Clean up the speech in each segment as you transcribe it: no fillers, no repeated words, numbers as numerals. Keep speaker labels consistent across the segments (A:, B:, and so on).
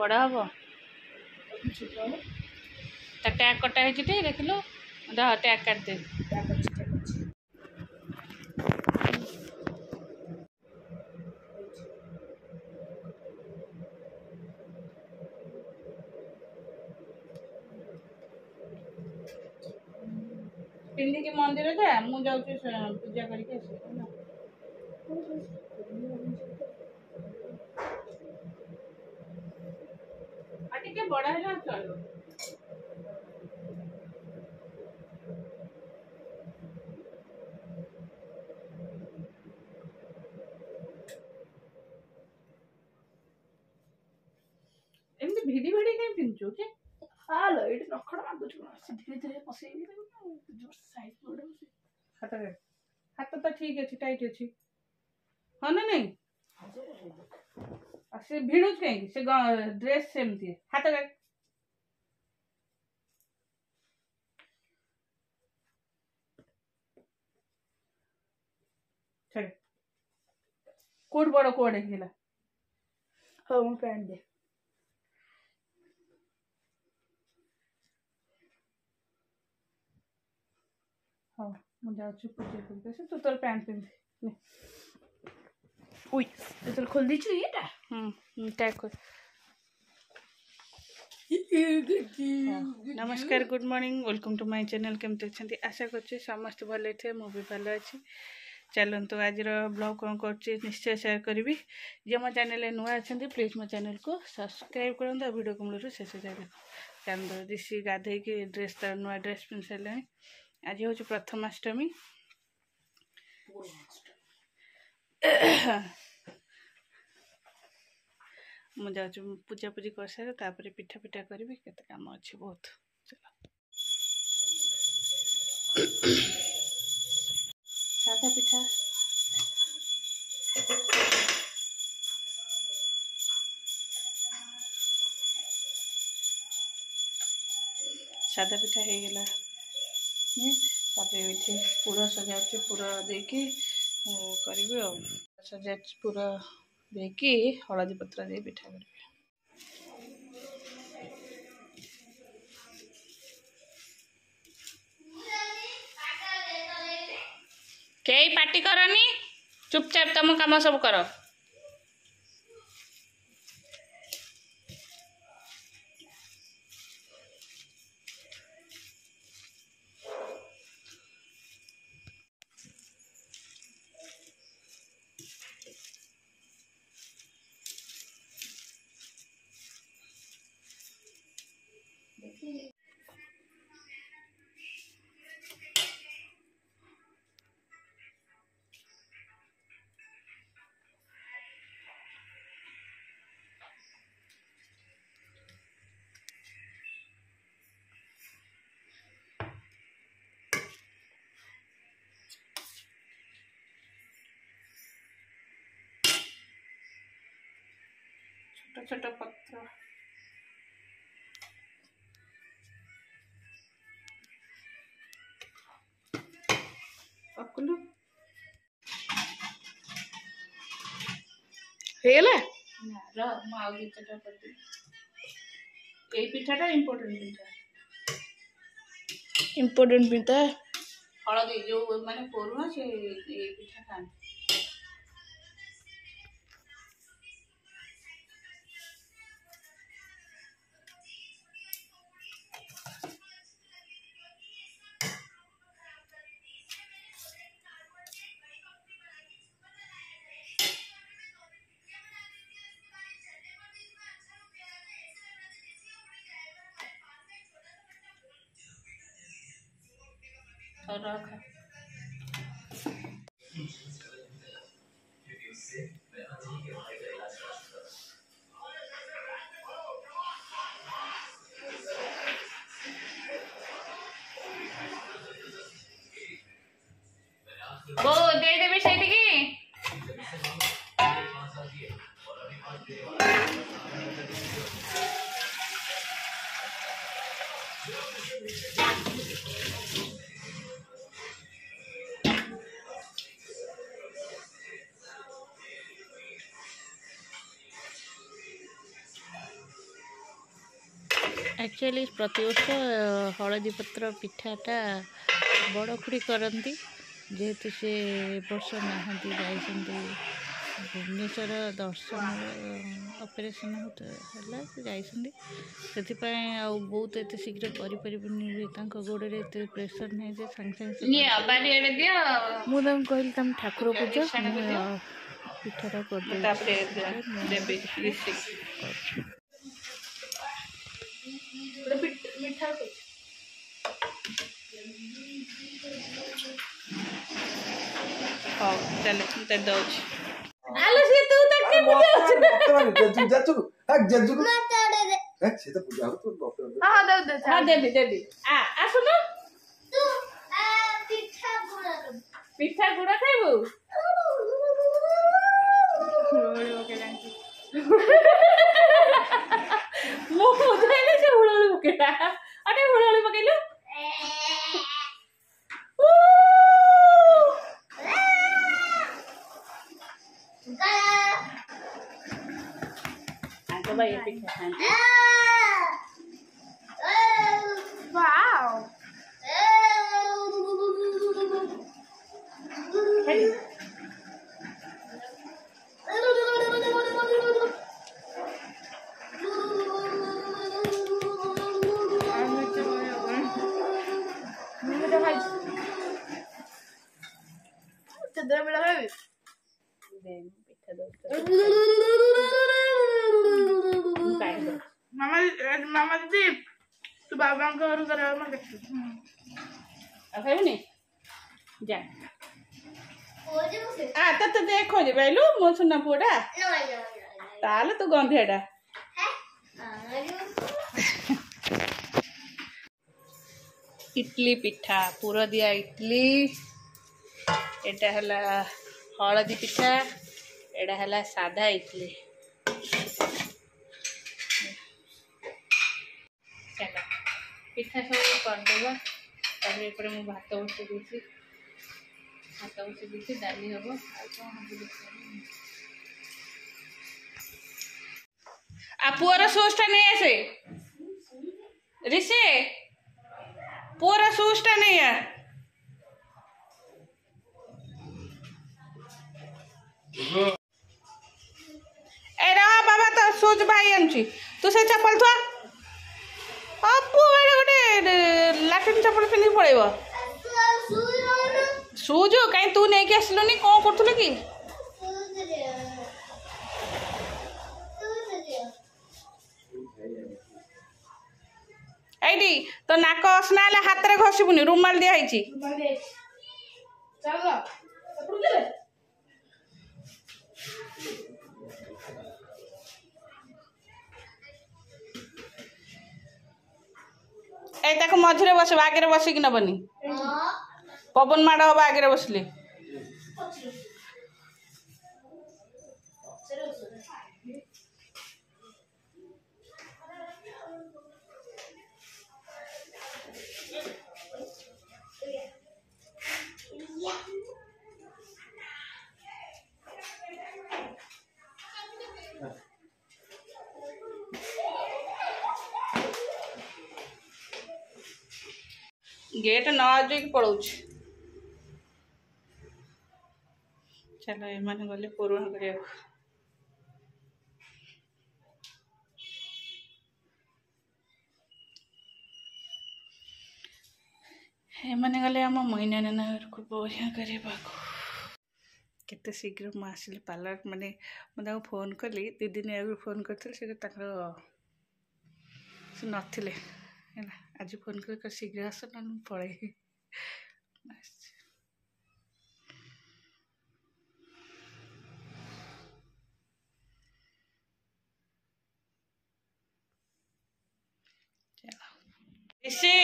A: बड़ा हम टैग कटा है देख लो टैग काट दे पिंदी के मंदिर जा मु जाऊँ पूजा करके टे बड़ा है चलो एमती भिड़ी भिड़ी कहीं पिंचु के
B: हालो ये नखड़ा मार दूँ धीरे धीरे पसैबी जोर साइड मोड़
A: हाथ हाथ तो ठीक अच्छे टाइट अच्छी हाँ ना नहीं से भिड़ुच कहीं से ड्रेस सेमती हाथ छड़े कोट बड़ कोड है
B: हाँ मो पैंट दे
A: हाँ मुझे जाऊँ पूजा करके तू तोर पैंट पिंधे
B: उई तो खोल दी ये
A: टैग कर नमस्कार good morning welcome to my channel केमती अच्छे आशा कर समस्त भले थे मु भी भल अच्छी चलतु आज ब्लॉग कौन कर निश्चय शेयर करी जे मो चैनल नुआ अच्छा प्लीज मो चैनल को सब्सक्राइब करूँ वीडियो को मूल शेष जाए चांद दिशी गाधे की ड्रेस तर नुआ ड्रेस पिंध सारे आज हूँ प्रथमाष्टमी मुझे पूजा पूजी कर सारे तापर पिठा पिठा करी केते काम अच्छी बहुत चलो सादा पिठा सादा पिठा हो गला ये पूरा सजा पूरा देकी करी सजा पूरा देकी हलदी पत्र दे पिठा करी कई पार्टी करनी चुपचाप तुम काम सब कर छोटा छोटा पत्र पकलु हेला ना माउ गीतटा कर ए पिठाटा
B: इम्पोर्टेंट पिता
A: हलदी जो माने पुराना से ए पिठा खान और रखा वो दे देबे सेठी की एक्चुअली प्रतिवर्ष हलदी पत्र पिठाटा बड़ खुड़ी करती जेहेतु से वर्ष नहांती जाइछन्ती भुवनेश्वर दर्शन ऑपरेशन होता जाइछन्ती ସେଥିପାଇଁ ଆଉ ବହୁତ ଏତେ ଶୀଘ୍ର କରିପାରିବୁନି ବି ତାଙ୍କ ଗୋଡ଼ରେ ଏତେ ପ୍ରେସର ନାହିଁ ଯେ ସାଙ୍ଗେ ସାଙ୍ଗେ ମୁଁ ତାଙ୍କୁ କହିଲି ତମେ ଠାକୁର ପୂଜ ପିଠାଟା କରିଦେବି ହଉ ଚାଲେ ମୁଁ ତ ଦେଉଛି ଆଲୋ ସେ ତୁ ତାକେ
B: जज्जू से तो पूजा हो तो डॉक्टर हां दे हां देबी आ सुनो तू पिठा गुड़ा खाइबू रोलो के जानती मो उधरे से हुळोळी पकेला अरे हुळोळी पकेलो तो भाई पिठा खाएंगे वाओ मामा दीदी तू बाबा घर करे मैं देख खाइबनी जा आ तो देखो जे बैलू मो सुना पुडा ताले तू गंधेडा इडली पिठा पूरा दिया इडली एटा हला हलदी पिठा एटा हला सादा इडली चलो पिठा सब करदेवा तापर एपरे मु भात बसि देछि डाली हम आ पुअर सूसटा नहीं आसे ऋषि पूरा सूसटा नहीं है ए रहा बाबा तो सूज भाई आमची तू से चप्पल थुआ अपू गोटे लाट्रिन चप्पल पिंधि पड़ेब सूज कहीं तू नहीं कि आसलुनी कौन करथुल कि एडी तो नाक असना हाथ में घसबुनि रुमाल दिया मझे बस आगे बसिक नबनी पवन माड़ हम आगे बसले गेट न आज पड़ो चलो ये गले पूरण कर गले आम मैना नाना घर को बढ़िया करने केते शीघ्र मुझे आसिली पार्लर माने मुझे फोन कली 2 दिन आगे फोन करते से नथिले आज फोन कर शीघ्र आस ना पड़े ऋषि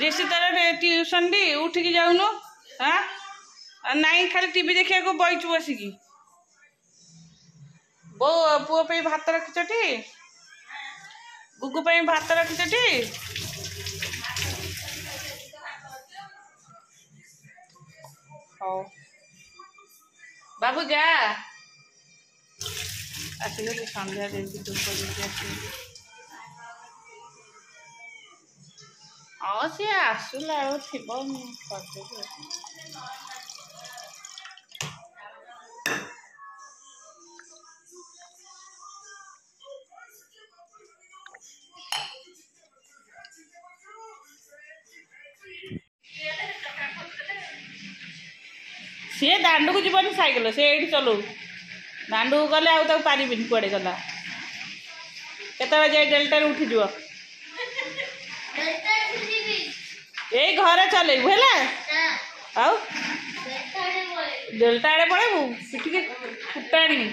B: ऋषि तार ट्यूशन दी उठिकी जाऊनु हाँ नहीं खाली टीवी देखा को बैठू बसिकी बो पुओ पे भात रखिछटी गुगु पे भात रखिछटी हाँ बाबू जा आसिक संध्या देवी धूप देवी आस
A: हाँ सी आसला थी करदेवी सी दांड को जीवन सैकेल सी ये चलो दांड को गले आउ पारि कुआड़े गला केत डेल्टा उठीज यही घर चलेबू है डेल्टा आड़े पड़ेबू पिटिके फुटाणी